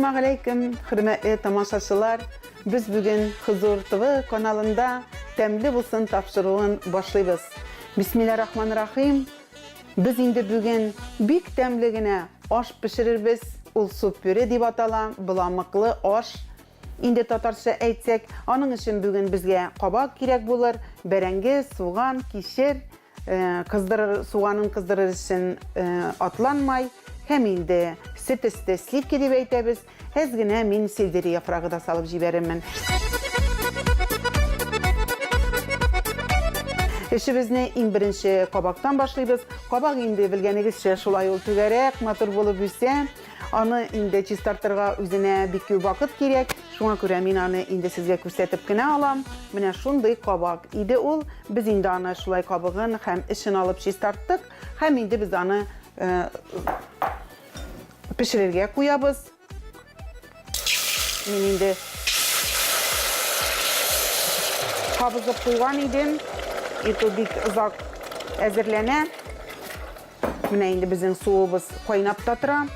Assalamu alaikum, hürmetli tamaşaçılar. Biz bugün Huzur TV kanalında temli bulsun tapşırığın başlayız. Bismillahirrahmanirrahim. Biz indi bugün büyük temligine aş pişiririz. Ul süpüre dip atalan bulamıklı aş. İndi tatarça aytsak, onun için bugün bizge kabak gerek bulur. Berenge, soğan, kişir, soğanın kızdırır için atlanmay. Hem indi süt üstü slivki dip aytabız. Hezgine min sildiri yaprağı da salıp jiberimin. İşimizni birinci kabaktan başlayırız. Kabak indi bilgenigizçe şulay ol tügerek, matır bolup büyse. Onu indi çistartırga üzerine bir vakit gerek. Şuna göre min onu indi sizge küsetip kine alam. Mine şunday kabak idi ol. Biz indi onu şulay kabağın hem işini alıp çistarttık. Hem indi biz onu pişirirge koyabız. Min indi kabızıp koygan idim. İto dik uzak hazırlana. Mine indi bizim suğumuz kaynap tatıra.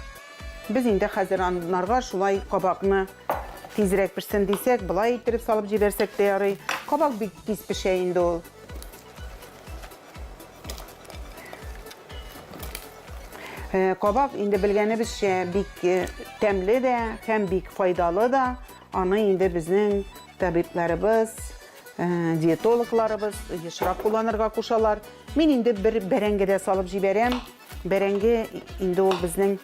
Biz indi haziranlarga şulay kabakını tezrek pişsin desek, bulay ittirip salıp jibersek de yaray. Kabak bir tez pişe indi ol. Kabak indi bilgenimiz bik temli de hem bik faydalı da. Onu indi bizim tabiplerimiz, diyetologlarımız yaşırak kullanırga koşalar. Men indi bir berengede salıp jiberem. Berenge indi ol bizning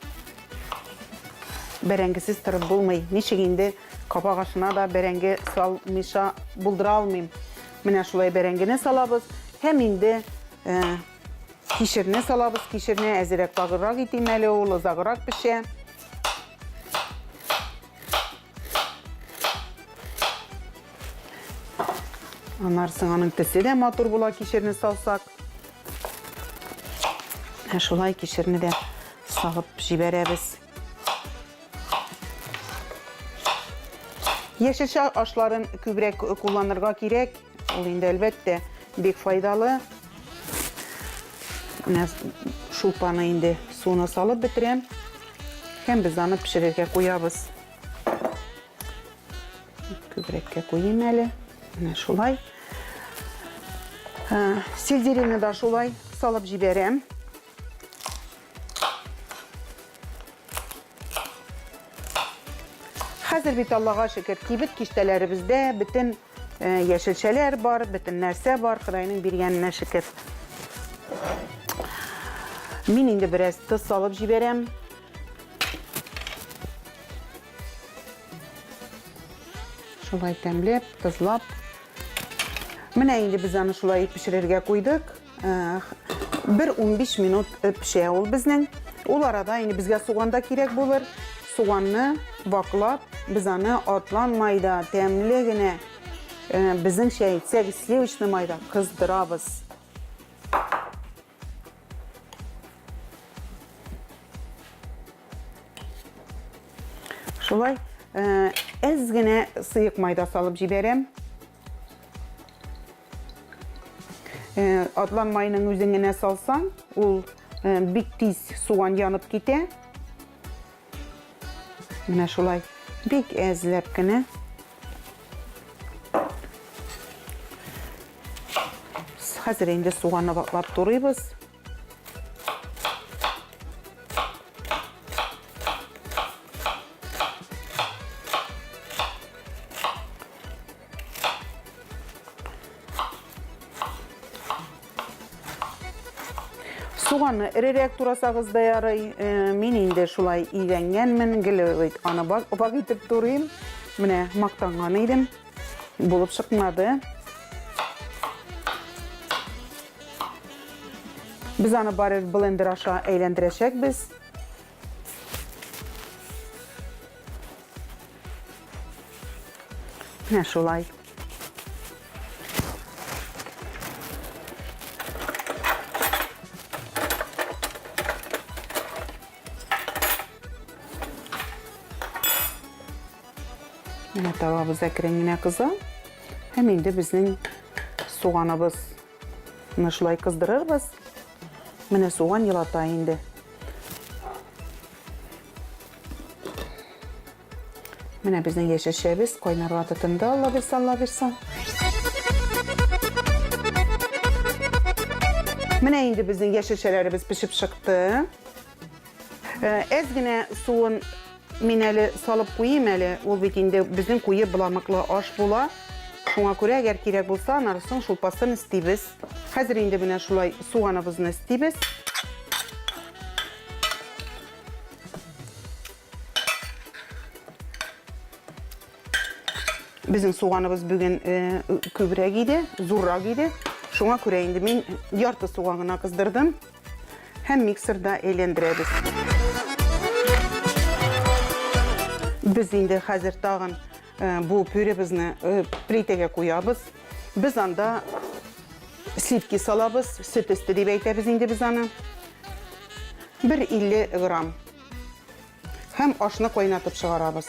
berengesiz tırıp bulmay. Neçik indi kabak aşına da berenge salmışa buldıra almayayım. Mine şulay berengene salabız. Hem indi kişirine salabız. Kişirine ezirek bağırrak itimeli ol, zağırak pişe. Anarsın anın tisi de matur bula kişirini salsak. Şulay kişirini de salıp jiberebiz. Yeşil aşların kübrek kullanırga gerek. O indi elbette bek faydalı. Şulpanı indi suyuna salıp bitirem. Hem biz onu pişirirke koyabız. Kübrekke koyayım eli. Şulay. Sildirini de şulay salıp jiberem. Hazır bit Allah'a şükür ki bit kiştelerimizde bütün yeşilçeler var, bütün nerse var. Xudayning berganine şükür. Men indi biraz tuz salıp jiberem. Şulay temlep, tuzlap. Mine indi biz onu şulay pişirirge koyduk. Bir 15 minut pişe ol bizning. Ol arada indi bizge soğan da gerek bulur. Soğanını vaklap, biz onu atlanmayda, temligine bizim sevgisli mayda kızdırabız. Şulay ezgine sıyık mayda salıp jiberem. Atlanmayının üzerine salsan, ol bik tez soğan yanıp gite. Mine şulay bik ezlep kine. Hazır indi soğanı vaklap duruyuz. Soğanı ererek durasağız da yaray. Men indi şulay iğrengenmin. Gile ana bak itip durayım. Mine maktangan idim. Bulup çıkmadı. Biz onu bari blender aşağı eğlendirecek biz. Ne şulay. Yine tavamız ekrengine kızı. Hem indi bizim soğanımız şulay kızdırırız. Mine soğan yılata indi. Менә безнең яшелчәбез кайнарга тотынды, Алла бирсә. Менә инде безнең яшелчәләребез пешеп чыкты. Әз генә суын мин әле салып куйым әле. Ул бит инде безнең куе буламыклы аш була. Шуңа күрә, әгәр кирәк булса, анарысын шулпасын истибез. Хәзер инде менә шулай суганыбызны истибез. Безнең суганыбыз бүген күбрәк иде, зуррак иде. Шуңа күрә инде мин ярты суган гына кыздырдым. Һәм миксерда әйләндерәбез. Без инде хәзер тагын бу пюребезне плитәгә куябыз. Без анда сливки салабыз, сөт өсте дип әйтәбез инде без аны. 150 грамм. Һәм ашны кайнатып чыгарабыз.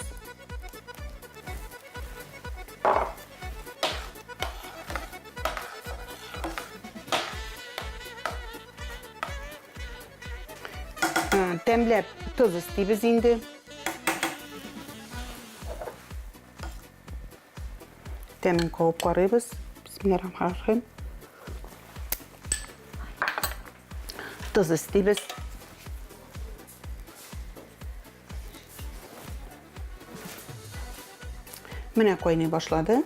Тәмләп тоз истибез инде. Тәмен куып карыйбыз. Бисмиллахир-рахманир-рахим. Тоз истибез. Менә кайный башлады.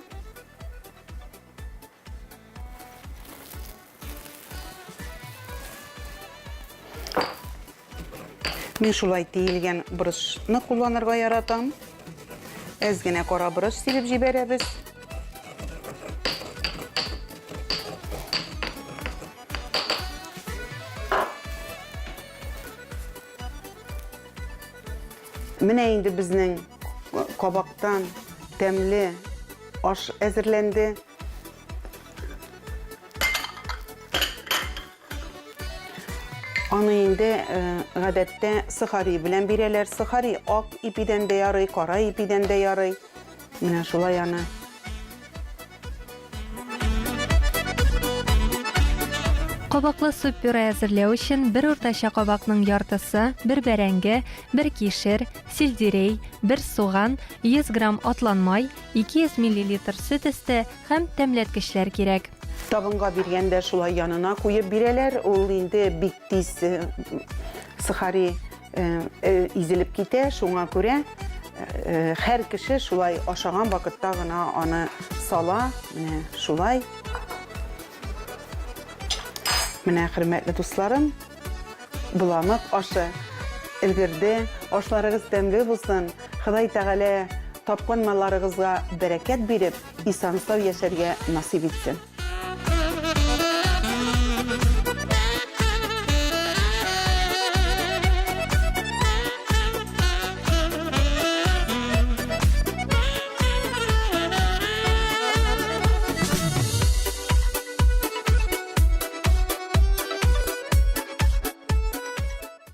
Мин шулай тиелгән борышны кулланырга яратам. Әз генә кара борыш сибеп җибәрәбез. Менә инде безнең кабактан тәмле аш әзерләнде. Аны инде гадәттә сухари белән бирәләр. Сухари ак ипидән дә ярый, кара ипидән дә ярый. Менә шулай аны. Кабаклы суп пюре әзерләү өчен бер уртача кабакның яртысы, бер бәрәңге, бер кишер, сельдерей, бер суган, 100 грамм атланмай, 200 мл сөт өсте һәм тәмләткечләр кирәк. Табынга биргәндә шулай янына куеп бирәләр. Ул инде бик тиз сухари изелеп китә. Шуңа күрә һәр кеше шулай ашаган вакытта гына аны сала. Менә шулай. Менә хөрмәтле дусларым, буламык ашы өлгерде. Ашларыгыз тәмле булсын. Ходай Тәгалә тапкан малларыгызга бәрәкәт биреп, исән-сау яшәргә насыйп итсен.